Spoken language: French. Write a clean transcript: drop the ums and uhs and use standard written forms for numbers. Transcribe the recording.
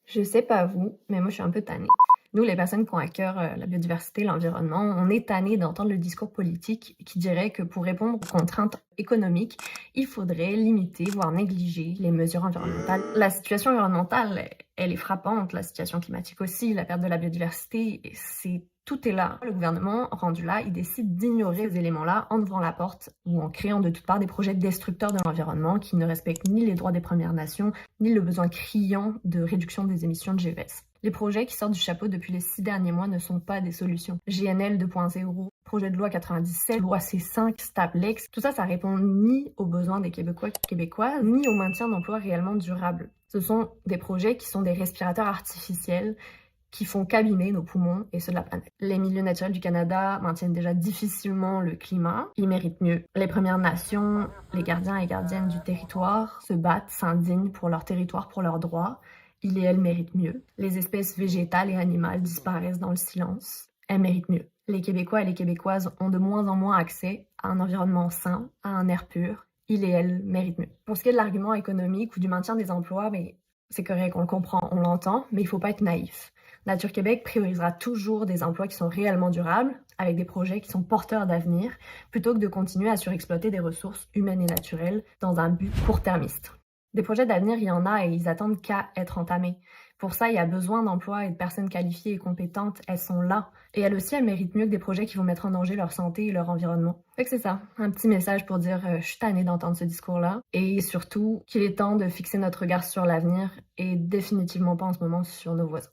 Je sais pas vous, mais moi je suis un peu tannée. Nous, les personnes qui ont à cœur la biodiversité, l'environnement, on est tannés d'entendre le discours politique qui dirait que pour répondre aux contraintes économiques, il faudrait limiter, voire négliger les mesures environnementales. La situation environnementale, elle est frappante, la situation climatique aussi, la perte de la biodiversité, tout est là. Le gouvernement, rendu là, il décide d'ignorer ces éléments-là en ouvrant la porte ou en créant de toutes parts des projets destructeurs de l'environnement qui ne respectent ni les droits des Premières Nations, ni le besoin criant de réduction des émissions de GES. Les projets qui sortent du chapeau depuis les 6 derniers mois ne sont pas des solutions. GNL 2.0, projet de loi 97, loi C5, STAPLEX, tout ça, ça répond ni aux besoins des Québécois et Québécoises, ni au maintien d'emplois réellement durables. Ce sont des projets qui sont des respirateurs artificiels qui font qu'abîmer nos poumons et ceux de la planète. Les milieux naturels du Canada maintiennent déjà difficilement le climat. Ils méritent mieux. Les Premières Nations, les gardiens et gardiennes du territoire se battent, s'indignent pour leur territoire, pour leurs droits. Ils et elles méritent mieux. Les espèces végétales et animales disparaissent dans le silence. Elles méritent mieux. Les Québécois et les Québécoises ont de moins en moins accès à un environnement sain, à un air pur. Ils et elles méritent mieux. Pour ce qui est de l'argument économique ou du maintien des emplois, c'est correct, on le comprend, on l'entend, mais il ne faut pas être naïf. Nature Québec priorisera toujours des emplois qui sont réellement durables, avec des projets qui sont porteurs d'avenir, plutôt que de continuer à surexploiter des ressources humaines et naturelles dans un but court-termiste. Des projets d'avenir, il y en a et ils attendent qu'à être entamés. Pour ça, il y a besoin d'emplois et de personnes qualifiées et compétentes. Elles sont là. Et elles aussi, elles méritent mieux que des projets qui vont mettre en danger leur santé et leur environnement. Fait que c'est ça, un petit message pour dire je suis tannée d'entendre ce discours-là. Et surtout, qu'il est temps de fixer notre regard sur l'avenir et définitivement pas en ce moment sur nos voisins.